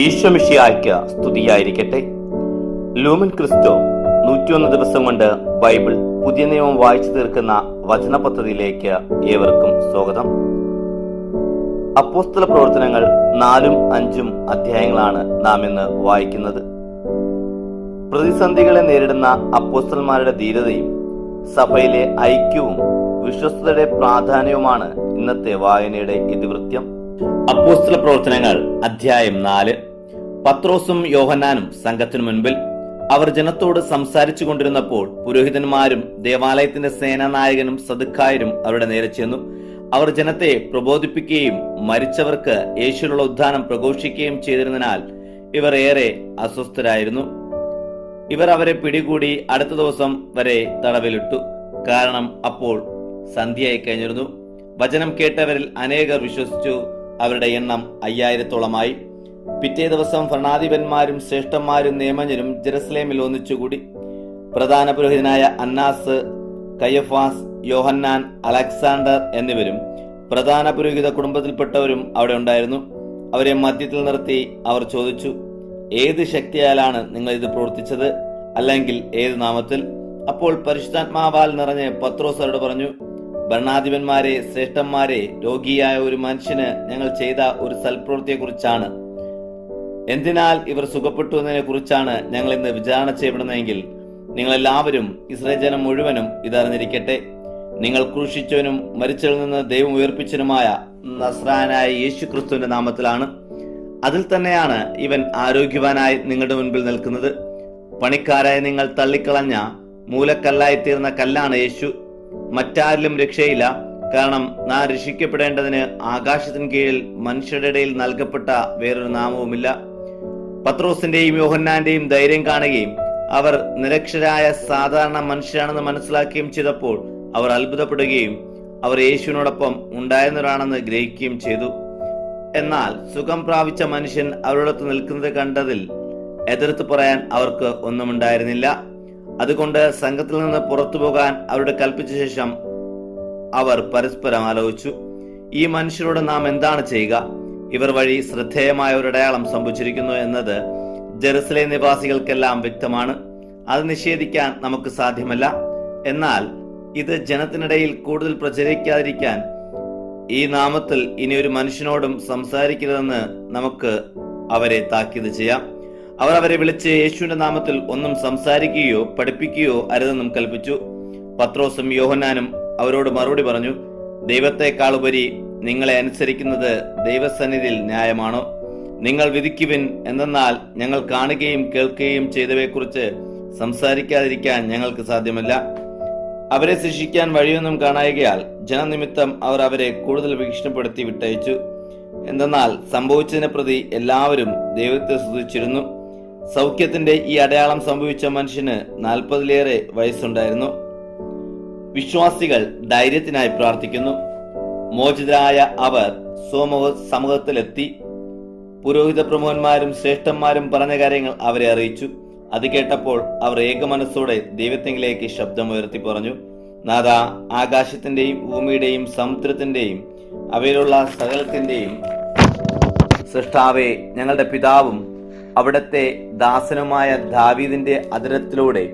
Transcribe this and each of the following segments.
ഈശോമിശിഹായ്ക്ക് സ്തുതിയായിരിക്കട്ടെ. Lumen Cristo 101 ദിവസം കൊണ്ട് ബൈബിൾ പുതിയ നിയമം വായിച്ചു തീർക്കുന്ന വചന പദ്ധതിയിലേക്ക് ഏവർക്കും സ്വാഗതം. അപ്പോസ്തല പ്രവർത്തനങ്ങൾ 4ഉം 5ഉം അധ്യായങ്ങളാണ് നാം ഇന്ന് വായിക്കുന്നത്. പ്രതിസന്ധികളെ നേരിടുന്ന അപ്പോസ്തലന്മാരുടെ ധീരതയും സഭയിലെ ഐക്യവും വിശ്വസ്തയുടെ പ്രാധാന്യവുമാണ് ഇന്നത്തെ വായനയുടെ ഇതിവൃത്യം. അപ്പോസ്തല പ്രവർത്തനങ്ങൾ അധ്യായം 4. പത്രോസും യോഹന്നാനും സംഘത്തിനു മുൻപിൽ. അവർ ജനത്തോട് സംസാരിച്ചു കൊണ്ടിരുന്നപ്പോൾ പുരോഹിതന്മാരും ദേവാലയത്തിന്റെ സേനാനായകനും സദുക്കായരും അവരുടെ നേരെ ചെന്നു. അവർ ജനത്തെ പ്രബോധിപ്പിക്കുകയും മരിച്ചവർക്ക് യേശുവിനുള്ള ഉദ്ധാനം പ്രഘോഷിക്കുകയും ചെയ്തിരുന്നതിനാൽ ഇവർ ഏറെ അസ്വസ്ഥരായിരുന്നു. ഇവർ അവരെ പിടികൂടി അടുത്ത ദിവസം വരെ തടവിലിട്ടു. കാരണം അപ്പോൾ സന്ധ്യയായി കഴിഞ്ഞിരുന്നു. വചനം കേട്ടവരിൽ അനേകർ വിശ്വസിച്ചു. അവരുടെ എണ്ണം 5000-ഓളമായി. പിറ്റേ ദിവസം ഭരണാധിപന്മാരും ശ്രേഷ്ഠന്മാരും നിയമജ്ഞരും ജെറുസലേമിൽ ഒന്നിച്ചുകൂടി. പ്രധാന പുരോഹിതനായ അന്നാസ്, കയഫാസ്, യോഹന്നാൻ, അലക്സാണ്ടർ എന്നിവരും പ്രധാന പുരോഹിത കുടുംബത്തിൽപ്പെട്ടവരും അവിടെ ഉണ്ടായിരുന്നു. അവരെ മധ്യത്തിൽ നിർത്തി അവർ ചോദിച്ചു, ഏത് ശക്തിയാലാണ് നിങ്ങൾ ഇത് പ്രവർത്തിച്ചത്? അല്ലെങ്കിൽ ഏത് നാമത്തിൽ? അപ്പോൾ പരിശുദ്ധാത്മാവാൽ നിറഞ്ഞ് പത്രോസ് അവരോട് പറഞ്ഞു, ഭരണാധിപന്മാരെ, ശ്രേഷ്ഠന്മാരെ, രോഗിയായ ഒരു മനുഷ്യന് ഞങ്ങൾ ചെയ്ത ഒരു സൽപ്രവൃത്തിയെ കുറിച്ചാണ്, എന്തിനാൽ ഇവർ സുഖപ്പെട്ടു എന്നതിനെ കുറിച്ചാണ് ഞങ്ങൾ ഇന്ന് വിചാരണ ചെയ്യപ്പെടുന്നതെങ്കിൽ നിങ്ങളെല്ലാവരും ഇസ്രായേൽ ജനം മുഴുവനും ഇതറിഞ്ഞിരിക്കട്ടെ. നിങ്ങൾ ക്രൂശിച്ചവനും മരിച്ചവരിൽ നിന്ന് ദൈവം ഉയർപ്പിച്ചവനുമായ നസ്രായനായ യേശു ക്രിസ്തുവിന്റെ നാമത്തിലാണ്. അതിൽ തന്നെയാണ് ഇവൻ ആരോഗ്യവാനായി നിങ്ങളുടെ മുൻപിൽ നിൽക്കുന്നത്. പണിക്കാരായ നിങ്ങൾ തള്ളിക്കളഞ്ഞ മൂലക്കല്ലായി തീർന്ന കല്ലാണ് യേശു. മറ്റാരിലും രക്ഷയില്ല. കാരണം നാം രക്ഷിക്കപ്പെടേണ്ടതിന് ആകാശത്തിന് കീഴിൽ മനുഷ്യരുടെ ഇടയിൽ നൽകപ്പെട്ട വേറൊരു നാമവുമില്ല. പത്രോസിന്റെയും യോഹന്നാന്റെയും ധൈര്യം കാണുകയും അവർ നിരക്ഷരായ സാധാരണ മനുഷ്യരാണെന്ന് മനസ്സിലാക്കുകയും ചെയ്തപ്പോൾ അവർ അത്ഭുതപ്പെടുകയും അവർ യേശുവിനോടൊപ്പം ഉണ്ടായിരുന്നവരാണെന്ന് ഗ്രഹിക്കുകയും ചെയ്തു. എന്നാൽ സുഖം പ്രാപിച്ച മനുഷ്യൻ അവരോടൊത്ത് നിൽക്കുന്നത് കണ്ടതിൽ എതിർത്ത് പറയാൻ അവർക്ക് ഒന്നുമുണ്ടായിരുന്നില്ല. അതുകൊണ്ട് സംഘത്തിൽ നിന്ന് പുറത്തു പോകാൻ അവരോട് കൽപ്പിച്ച ശേഷം അവർ പരസ്പരം ആലോചിച്ചു, ഈ മനുഷ്യരോട് നാം എന്താണ് ചെയ്യുക? ഇവർ വഴി ശ്രദ്ധേയമായ ഒരു അടയാളം സംഭവിച്ചിരിക്കുന്നു എന്നത് ജെറുസലേം നിവാസികൾക്കെല്ലാം വ്യക്തമാണ്. അത് നിഷേധിക്കാൻ നമുക്ക് സാധ്യമല്ല. എന്നാൽ ഇത് ജനത്തിനിടയിൽ കൂടുതൽ പ്രചരിക്കാതിരിക്കാൻ ഈ നാമത്തിൽ ഇനി ഒരു മനുഷ്യനോടും സംസാരിക്കരുതെന്ന് നമുക്ക് അവരെ താക്കീത് ചെയ്യാം. അവർ അവരെ വിളിച്ച് യേശുവിന്റെ നാമത്തിൽ ഒന്നും സംസാരിക്കുകയോ പഠിപ്പിക്കുകയോ അരുതെന്നും കൽപ്പിച്ചു. പത്രോസും യോഹന്നാനും അവരോട് മറുപടി പറഞ്ഞു, ദൈവത്തെക്കാളുപരി നിങ്ങളെ അനുസരിക്കുന്നത് ദൈവസന്നിധിയിൽ ന്യായമാണോ? നിങ്ങൾ വിധിക്കുവിൻ. എന്തെന്നാൽ ഞങ്ങൾ കാണുകയും കേൾക്കുകയും ചെയ്തവയെക്കുറിച്ച് സംസാരിക്കാതിരിക്കാൻ ഞങ്ങൾക്ക് സാധ്യമല്ല. അവരെ ശിക്ഷിക്കാൻ വഴിയൊന്നും കാണായികയാൽ ജനനിമിത്തം അവർ അവരെ കൂടുതൽ ഭീഷണിപ്പെടുത്തി വിട്ടയച്ചു. എന്തെന്നാൽ സംഭവിച്ചതിനെ പ്രതി എല്ലാവരും ദൈവത്തെ സ്തുതിച്ചിരുന്നു. സൗഖ്യത്തിന്റെ ഈ അടയാളം സംഭവിച്ച മനുഷ്യന് 40-ലേറെ വയസ്സുണ്ടായിരുന്നു. വിശ്വാസികൾ ധൈര്യത്തിനായി പ്രാർത്ഥിക്കുന്നു. മോചിതരായ അവർ സമൂഹത്തിലെത്തി. പുരോഹിത പ്രമുഖന്മാരും ശ്രേഷ്ഠന്മാരും പറഞ്ഞ കാര്യങ്ങൾ അവരെ അറിയിച്ചു. അത് കേട്ടപ്പോൾ അവർ ഏകമനസ്സോടെ ദൈവത്തിലേക്ക് ശബ്ദമുയർത്തി പറഞ്ഞു, നാഥാ, ആകാശത്തിന്റെയും ഭൂമിയുടെയും സമുദ്രത്തിന്റെയും അവയിലുള്ള സകലത്തിന്റെയും സൃഷ്ടാവേ, ഞങ്ങളുടെ പിതാവും അവിടത്തെ ദാസനുമായ ദാവീദിന്റെ അധരത്തിലൂടെ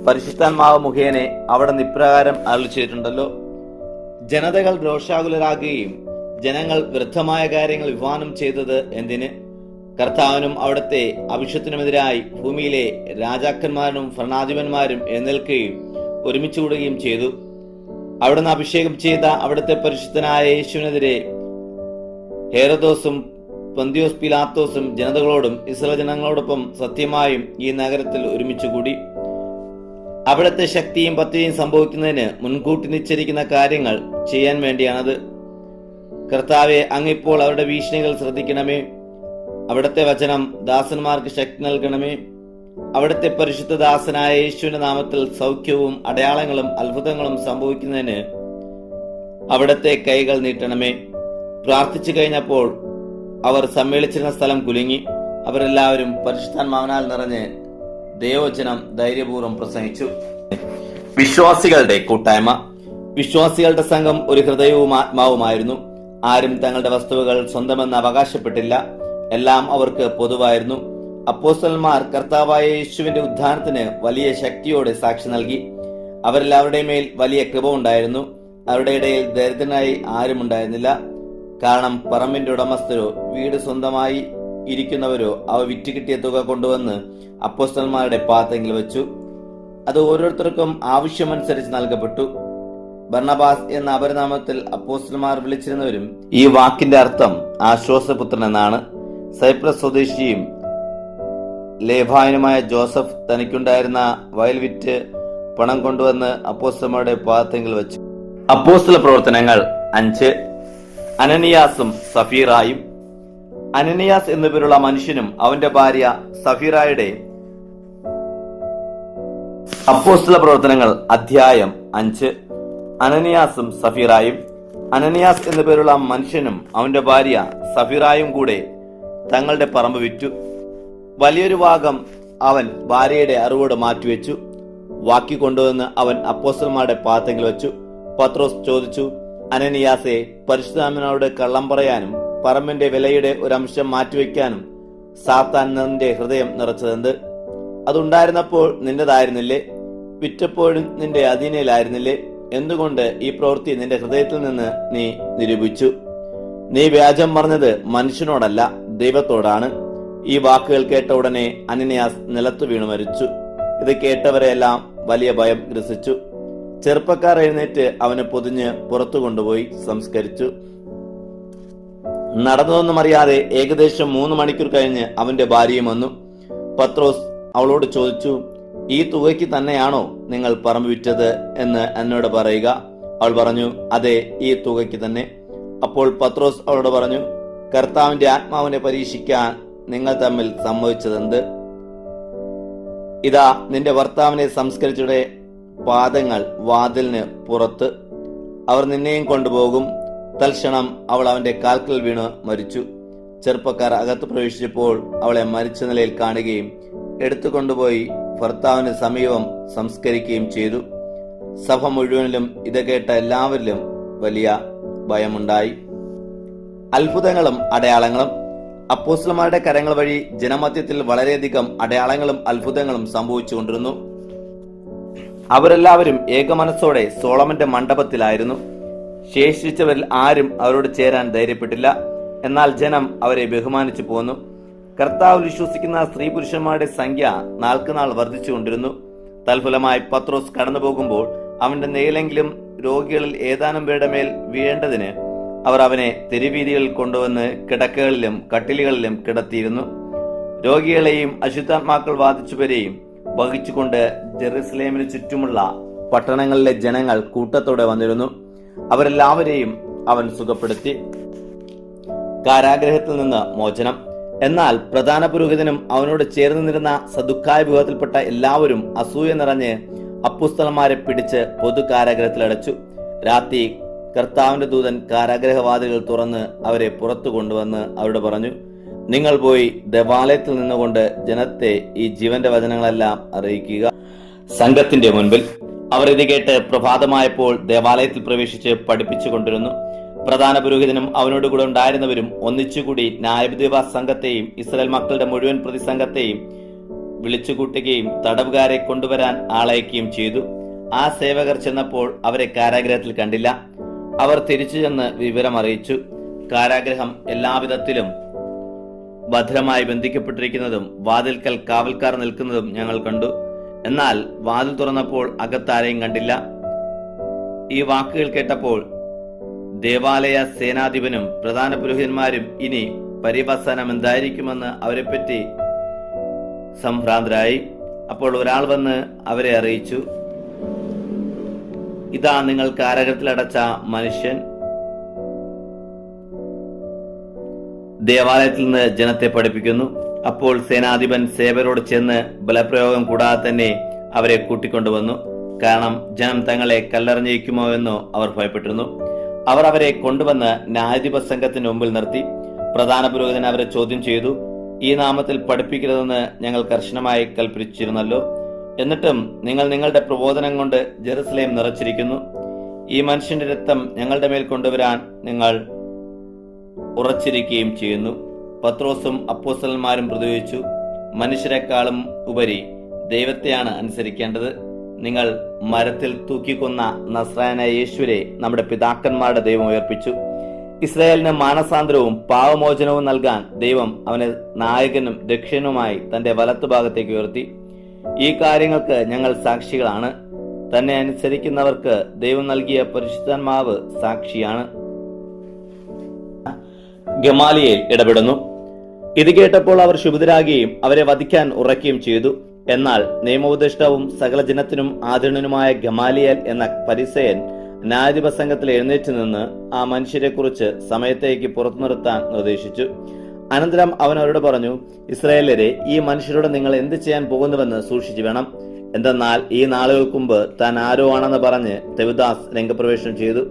പരിശുദ്ധാത്മാവ് മുഖേനെ അവിടെ ഇപ്രകാരം അരുളി ചെയ്തിട്ടുണ്ടല്ലോ, ജനതകൾ രോഷാകുലരാകുകയും ജനങ്ങൾ വ്യർത്ഥമായ കാര്യങ്ങൾ വിവാദം ചെയ്തത് എന്തിന്? കർത്താവിനും അവിടുത്തെ അഭിഷത്തിനുമെതിരായി ഭൂമിയിലെ രാജാക്കന്മാരും ഭരണാധിപന്മാരും എഴുന്നേൽക്കുകയും ഒരുമിച്ച് കൂടുകയും ചെയ്തു. അവിടുന്ന് അഭിഷേകം ചെയ്ത അവിടുത്തെ പരിശുദ്ധനായ യേശുവിനെതിരെ ഹേരോദോസും പൊന്തിയോസ് പിലാത്തോസും ജനതകളോടും ഇസ്രായേൽ ജനങ്ങളോടൊപ്പം സത്യമായും ഈ നഗരത്തിൽ ഒരുമിച്ച് കൂടി. അവിടുത്തെ ശക്തിയും പദ്ധതിയും സംഭവിക്കുന്നതിന് മുൻകൂട്ടി നിശ്ചയിക്കുന്ന കാര്യങ്ങൾ ചെയ്യാൻ വേണ്ടിയാണത്. കർത്താവെ, അങ്ങിപ്പോൾ അവരുടെ ഭീഷണികൾ ശ്രദ്ധിക്കണമേ. അവിടുത്തെ വചനം ദാസന്മാർക്ക് ശക്തി നൽകണമേ. അവിടുത്തെ പരിശുദ്ധ ദാസനായ യേശുവിന്റെ നാമത്തിൽ സൗഖ്യവും അടയാളങ്ങളും അത്ഭുതങ്ങളും സംഭവിക്കുന്നതിന് അവിടുത്തെ കൈകൾ നീട്ടണമേ. പ്രാർത്ഥിച്ചു കഴിഞ്ഞപ്പോൾ അവർ സമ്മേളിച്ചിരുന്ന സ്ഥലം കുലുങ്ങി. അവരെല്ലാവരും പരിശുദ്ധാത്മാവിനാൽ നിറഞ്ഞ് ദൈവവചനം ധൈര്യപൂർവ്വം പ്രസംഗിച്ചു. വിശ്വാസികളുടെ കൂട്ടായ്മ. വിശ്വാസികളുടെ സംഘം ഒരു ഹൃദയവും ആത്മാവുമായിരുന്നു. ആരും തങ്ങളുടെ വസ്തുവകൾ സ്വന്തമെന്ന് അവകാശപ്പെട്ടില്ല. എല്ലാം അവർക്ക് പൊതുവായിരുന്നു. അപ്പോസ്തലന്മാർ കർത്താവായ യേശുവിന്റെ ഉദ്ധാനത്തിന് വലിയ ശക്തിയോടെ സാക്ഷി നൽകി. അവരെല്ലാവരുടെ മേൽ വലിയ കൃപ ഉണ്ടായിരുന്നു. അവരുടെ ഇടയിൽ ദരിദ്രനായി ആരും ഉണ്ടായിരുന്നില്ല. കാരണം പറമ്പിന്റെ ഉടമസ്ഥരോ വീട് സ്വന്തമായി ഇരിക്കുന്നവരോ അവ വിറ്റുകിട്ടിയ തുക കൊണ്ടുവന്ന് അപ്പോസ്തലന്മാരുടെ പാത്രത്തിൽ വെച്ചു. അത് ഓരോരുത്തർക്കും ആവശ്യമനുസരിച്ച് നൽകപ്പെട്ടു. ബർണബാസ് എന്ന അപരനാമത്തിൽ അപ്പോസ്തലന്മാർ വിളിച്ചിരുന്നവരും ഈ വാക്കിന്റെ അർത്ഥം ആശ്വാസപുത്രൻ എന്നാണ്. സൈപ്രസ് സ്വദേശിയും ലേഭായനുമായ ജോസഫ് തനിക്കുണ്ടായിരുന്ന വയൽ വിറ്റ് പണം കൊണ്ടുവന്ന് അപ്പോസ്തലന്മാരുടെ പാദത്തിൽ വെച്ചു. അപ്പോസ്തല പ്രവർത്തനങ്ങൾ 5. അനനിയാസും സഫീറായും. അനനിയാസ് എന്നു പേരുള്ള മനുഷ്യനും അവന്റെ ഭാര്യ സഫീറായുടെ അപ്പോസ്തല പ്രവർത്തനങ്ങൾ അധ്യായം 5. അനനിയാസും സഫീറായും. അനനിയാസ് എന്നു പേരുള്ള മനുഷ്യനും അവന്റെ ഭാര്യ സഫീറായും കൂടെ തങ്ങളുടെ പറമ്പ് വിറ്റു. വലിയൊരു ഭാഗം അവൻ ഭാര്യയുടെ അറിവോട് മാറ്റിവെച്ചു. വാക്കി കൊണ്ടുവന്ന് അവൻ അപ്പോസ്തലന്മാരുടെ പാദത്തിൽ വെച്ചു. പത്രോസ് ചോദിച്ചു, അനനിയാസെ, പരിശുദ്ധാത്മാവിനോട് കള്ളം പറയാനും പറമ്പിന്റെ വിലയുടെ ഒരംശം മാറ്റിവെക്കാനും സാത്താൻ നിന്റെ ഹൃദയം നിറച്ചതെന്ത്? അതുണ്ടായിരുന്നപ്പോൾ നിന്റേതായിരുന്നില്ലേ? വിറ്റപ്പോഴും നിന്റെ അധീനയിലായിരുന്നില്ലേ? എന്തുകൊണ്ട് ഈ പ്രവൃത്തി നിന്റെ ഹൃദയത്തിൽ നിന്ന് നീ നിരൂപിച്ചു? നീ വ്യാജം പറഞ്ഞത് മനുഷ്യനോടല്ല, ദൈവത്തോടാണ്. ഈ വാക്കുകൾ കേട്ട ഉടനെ അനനിയാസ് നിലത്തു വീണു മരിച്ചു. ഇത് കേട്ടവരെല്ലാം വലിയ ഭയം ഗ്രസിച്ചു. ചെറുപ്പക്കാർ എഴുന്നേറ്റ് അവനെ പൊതിഞ്ഞ് പുറത്തു കൊണ്ടുപോയി സംസ്കരിച്ചു. നടന്നതൊന്നും അറിയാതെ ഏകദേശം 3 മണിക്കൂർ കഴിഞ്ഞ് അവന്റെ ഭാര്യയും വന്നു. പത്രോസ് അവളോട് ചോദിച്ചു, ഈ തുകയ്ക്ക് തന്നെയാണോ നിങ്ങൾ പറമ്പ് വിറ്റത് എന്ന് എന്നോട് പറയുക. അവൾ പറഞ്ഞു, അതെ, ഈ തുകയ്ക്ക് തന്നെ. അപ്പോൾ പത്രോസ് അവളോട് പറഞ്ഞു, കർത്താവിന്റെ ആത്മാവിനെ പരീക്ഷിക്കാൻ നിങ്ങൾ തമ്മിൽ സംഭവിച്ചതെന്ത്? ഇതാ നിന്റെ ഭർത്താവിനെ സംസ്കരിച്ചുടെ പാദങ്ങൾ വാതിലിന് പുറത്ത്. അവർ നിന്നെയും കൊണ്ടുപോകും. തൽക്ഷണം അവൾ അവന്റെ കാൽക്കൽ വീണ് മരിച്ചു. ചെറുപ്പക്കാർ അകത്ത് പ്രവേശിച്ചപ്പോൾ അവളെ മരിച്ച നിലയിൽ കാണുകയും എടുത്തുകൊണ്ടുപോയി ഭർത്താവിന് സമീപം സംസ്കരിക്കുകയും ചെയ്തു. സഭ മുഴുവനിലും ഇത് കേട്ട എല്ലാവരിലും വലിയ ഭയമുണ്ടായി. അത്ഭുതങ്ങളും അടയാളങ്ങളും. അപ്പോസ്തലന്മാരുടെ കരങ്ങൾ വഴി ജനമധ്യത്തിൽ വളരെയധികം അടയാളങ്ങളും അത്ഭുതങ്ങളും സംഭവിച്ചുകൊണ്ടിരുന്നു. അവരെല്ലാവരും ഏകമനസ്സോടെ സോളമന്റെ മണ്ഡപത്തിലായിരുന്നു. ശേഷിച്ചവരിൽ ആരും അവരോട് ചേരാൻ ധൈര്യപ്പെട്ടില്ല. എന്നാൽ ജനം അവരെ ബഹുമാനിച്ചു പോന്നു. കർത്താവ് വിശ്വസിക്കുന്ന സ്ത്രീ പുരുഷന്മാരുടെ സംഖ്യ നാൾക്കുനാൾ വർദ്ധിച്ചുകൊണ്ടിരുന്നു. തൽഫലമായി പത്രോസ് കടന്നു പോകുമ്പോൾ അവന്റെ നേലെങ്കിലും രോഗികളിൽ ഏതാനും പേരുടെ മേൽ വീഴേണ്ടതിന് അവർ അവനെ തെരുവീതികളിൽ കൊണ്ടുവന്ന് കിടക്കകളിലും കട്ടിലുകളിലും കിടത്തിയിരുന്നു. രോഗികളെയും അശുദ്ധാത്മാക്കൾ ബാധിച്ചവരെയും വഹിച്ചുകൊണ്ട് ജെറുസലേമിന് ചുറ്റുമുള്ള പട്ടണങ്ങളിലെ ജനങ്ങൾ കൂട്ടത്തോടെ വന്നിരുന്നു. അവരെല്ലാവരെയും അവൻ സുഖപ്പെടുത്തി. കാരാഗ്രഹത്തിൽ നിന്ന് മോചനം. എന്നാൽ പ്രധാന പുരോഹിതനും അവനോട് ചേർന്ന് നിന്നിരുന്ന സദുക്കായ വിഭാഗത്തിൽപ്പെട്ട എല്ലാവരും അസൂയ നിറഞ്ഞ് അപ്പോസ്തലന്മാരെ പിടിച്ച് പൊതു കാരാഗ്രഹത്തിലടച്ചു. രാത്രി കർത്താവിന്റെ ദൂതൻ കാരാഗ്രഹവാതിലുകൾ തുറന്ന് അവരെ പുറത്തു കൊണ്ടുവന്ന് അവരോട് പറഞ്ഞു, നിങ്ങൾ പോയി ദേവാലയത്തിൽ നിന്നുകൊണ്ട് ജനത്തെ ഈ ജീവന്റെ വചനങ്ങളെല്ലാം അറിയിക്കുക. സംഘത്തിന്റെ മുൻപിൽ അവർ ഇത് കേട്ട് പ്രഭാതമായപ്പോൾ ദേവാലയത്തിൽ പ്രവേശിച്ച് പഠിപ്പിച്ചു കൊണ്ടിരുന്നു. പ്രധാന പുരോഹിതനും അവനോട് കൂടെ ഉണ്ടായിരുന്നവരും ഒന്നിച്ചുകൂടി ന്യായാധിപ സംഘത്തെയും ഇസ്രായേൽ മക്കളുടെ മുഴുവൻ പ്രതിസംഘത്തെയും വിളിച്ചുകൂട്ടുകയും തടവുകാരെ കൊണ്ടുവരാൻ ആളയക്കുകയും ചെയ്തു. ആ സേവകർ ചെന്നപ്പോൾ അവരെ കാരാഗ്രഹത്തിൽ കണ്ടില്ല. അവർ തിരിച്ചു ചെന്ന് വിവരം അറിയിച്ചു. കാരാഗ്രഹം എല്ലാവിധത്തിലും ഭദ്രമായി ബന്ധിക്കപ്പെട്ടിരിക്കുന്നതും വാതിൽക്കൽ കാവൽക്കാർ നിൽക്കുന്നതും ഞങ്ങൾ കണ്ടു. എന്നാൽ വാതിൽ തുറന്നപ്പോൾ അകത്താരെയും കണ്ടില്ല. ഈ വാക്കുകൾ കേട്ടപ്പോൾ ദേവാലയ സേനാധിപനും പ്രധാന പുരോഹിതന്മാരും ഇനി പര്യവസാനം എന്തായിരിക്കുമെന്ന് അവരെപ്പറ്റി സംഭ്രാന്തരായി. അപ്പോൾ ഒരാൾ വന്ന് അവരെ അറിയിച്ചു, ഇതാ നിങ്ങൾ കാരാഗ്രഹത്തിലടച്ച മനുഷ്യൻ ദേവാലയത്തിൽ നിന്ന് ജനത്തെ പഠിപ്പിക്കുന്നു. അപ്പോൾ സേനാധിപൻ സേവരോട് ചെന്ന് ബലപ്രയോഗം കൂടാതെ തന്നെ അവരെ കൂട്ടിക്കൊണ്ടുവന്നു. കാരണം ജനം തങ്ങളെ കല്ലെറിഞ്ഞിരിക്കുമോ എന്നോ അവർ ഭയപ്പെട്ടിരുന്നു. അവർ അവരെ കൊണ്ടുവന്ന് ന്യായാധിപ സംഘത്തിന് മുമ്പിൽ നിർത്തി. പ്രധാന പുരോഹിതൻ അവരെ ചോദ്യം ചെയ്തു, ഈ നാമത്തിൽ പഠിപ്പിക്കരുതെന്ന് ഞങ്ങൾ കർശനമായി കൽപ്പിച്ചിരുന്നല്ലോ. എന്നിട്ടും നിങ്ങൾ നിങ്ങളുടെ പ്രബോധനം കൊണ്ട് ജെറുസലേം നിറച്ചിരിക്കുന്നു. ഈ മനുഷ്യന്റെ രക്തം ഞങ്ങളുടെ മേൽ കൊണ്ടുവരാൻ നിങ്ങൾ ഉറച്ചിരിക്കുകയും ചെയ്യുന്നു. പത്രോസും അപ്പോസ്തലന്മാരും പ്രതിവചിച്ചു, മനുഷ്യരെക്കാളും ഉപരി ദൈവത്തെയാണ് അനുസരിക്കേണ്ടത്. നിങ്ങൾ മരത്തിൽ തൂക്കിക്കൊന്ന നസ്രായനായ യേശുവിനെ നമ്മുടെ പിതാക്കന്മാരുടെ ദൈവം ഉയർപ്പിച്ചു. ഇസ്രായേലിന് മാനസാന്തരവും പാവമോചനവും നൽകാൻ ദൈവം അവനെ നായകനും രക്ഷകനുമായി തന്റെ വലത്തുഭാഗത്തേക്ക് ഉയർത്തി. ഈ കാര്യങ്ങൾക്ക് ഞങ്ങൾ സാക്ഷികളാണ്. തന്നെ അനുസരിക്കുന്നവർക്ക് ദൈവം നൽകിയ പരിശുദ്ധാത്മാവ് സാക്ഷിയാണ്. ഗമാലിയേൽ ഇടപെടുന്നു. ഇത് കേട്ടപ്പോൾ അവർ ശുഭിതരാകുകയും അവരെ വധിക്കാൻ ഉറക്കുകയും ചെയ്തു. എന്നാൽ നിയമോപദേഷ്ടാവും സകല ജനത്തിനും ആദരണനുമായ ഗമാലിയേൽ എന്ന ഫരിസേയൻ ന്യായാധിപ സംഘത്തിൽ എഴുന്നേറ്റ് നിന്ന് ആ മനുഷ്യരെ കുറിച്ച് സമയത്തേക്ക് പുറത്തു നിർത്താൻ നിർദ്ദേശിച്ചു. അനന്തരം അവൻ അവരോട് പറഞ്ഞു, ഇസ്രായേലരെ, ഈ മനുഷ്യരോട് നിങ്ങൾ എന്ത് ചെയ്യാൻ പോകുന്നുവെന്ന് സൂക്ഷിച്ചു വേണം. എന്തെന്നാൽ ഈ നാളുകൾക്ക് മുമ്പ് താൻ ആരോ ആണെന്ന് പറഞ്ഞ് തെവുദാസ് രംഗപ്രവേശനം ചെയ്തു.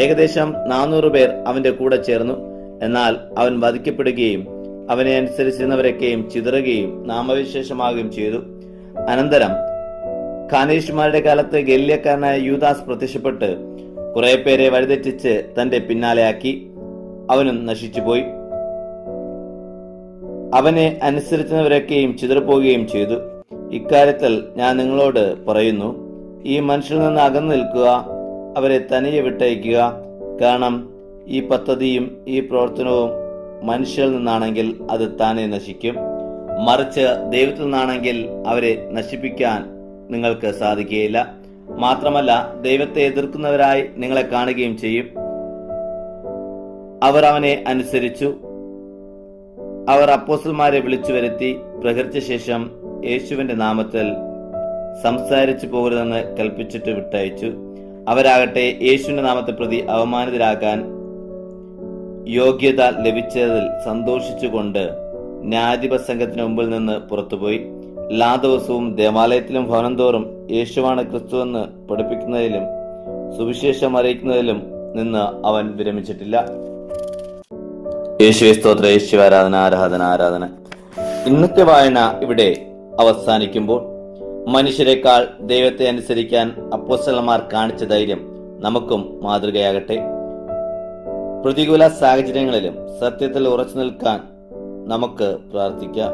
ഏകദേശം 400 പേർ അവന്റെ കൂടെ ചേർന്നു. എന്നാൽ അവൻ വധിക്കപ്പെടുകയും അവനെ അനുസരിച്ചിരുന്നവരൊക്കെയും ചിതറുകയും നാമവിശേഷമാകുകയും ചെയ്തു. അനന്തരം ഖാനേഷ്മാരുടെ കാലത്ത് ഗലീലക്കാരനായ യൂദാസ് പ്രത്യക്ഷപ്പെട്ട് കുറെ പേരെ വഴിതെറ്റിച്ച് തന്റെ പിന്നാലെയാക്കി. അവനും നശിച്ചുപോയി. അവനെ അനുസരിക്കുന്നവരൊക്കെയും ചിതറിപ്പോവുകയും ചെയ്തു. ഇക്കാര്യത്തിൽ ഞാൻ നിങ്ങളോട് പറയുന്നു, ഈ മനുഷ്യരിൽ നിന്ന് അകന്നു നിൽക്കുക, അവരെ തനിയെ വിട്ടയക്കുക. കാരണം ഈ പദ്ധതിയും ഈ പ്രവർത്തനവും മനുഷ്യരിൽ നിന്നാണെങ്കിൽ അത് താനെ നശിക്കും. മറിച്ച് ദൈവത്തിൽ നിന്നാണെങ്കിൽ അവരെ നശിപ്പിക്കാൻ നിങ്ങൾക്ക് സാധിക്കുകയില്ല. മാത്രമല്ല, ദൈവത്തെ എതിർക്കുന്നവരായി നിങ്ങളെ കാണുകയും ചെയ്യും. അവർ അവനെ അനുസരിച്ചു. അവർ അപ്പോസ്തലന്മാരെ വിളിച്ചു വരുത്തി പ്രഹരിച്ച ശേഷം യേശുവിന്റെ നാമത്തിൽ സംസാരിച്ചു പോകരുതെന്ന് കൽപ്പിച്ചിട്ട് വിട്ടയച്ചു. അവരാകട്ടെ യേശുവിന്റെ നാമത്തെ പ്രതി അവമാനിതരാകാൻ യോഗ്യത ലഭിച്ചതിൽ സന്തോഷിച്ചുകൊണ്ട് ന്യായാധിപ സംഘത്തിന് മുമ്പിൽ നിന്ന് പുറത്തുപോയി. എല്ലാ ദിവസവും ദേവാലയത്തിലും ഭവനം തോറും യേശുവാണ് ക്രിസ്തുവെന്ന് പഠിപ്പിക്കുന്നതിലും സുവിശേഷം അറിയിക്കുന്നതിലും നിന്ന് അവൻ വിരമിച്ചിട്ടില്ല. യേശുവേ സ്തോത്ര, യേശു ആരാധന, ആരാധന, ആരാധന. ഇന്നത്തെ വായന ഇവിടെ അവസാനിക്കുമ്പോൾ മനുഷ്യരെക്കാൾ ദൈവത്തെ അനുസരിക്കാൻ അപ്പോസ്തലന്മാർ കാണിച്ച ധൈര്യം നമുക്കും മാതൃകയാകട്ടെ. പ്രതികൂല സാഹചര്യങ്ങളിലും സത്യത്തിൽ ഉറച്ചു നിൽക്കാൻ നമുക്ക് പ്രാർത്ഥിക്കാം.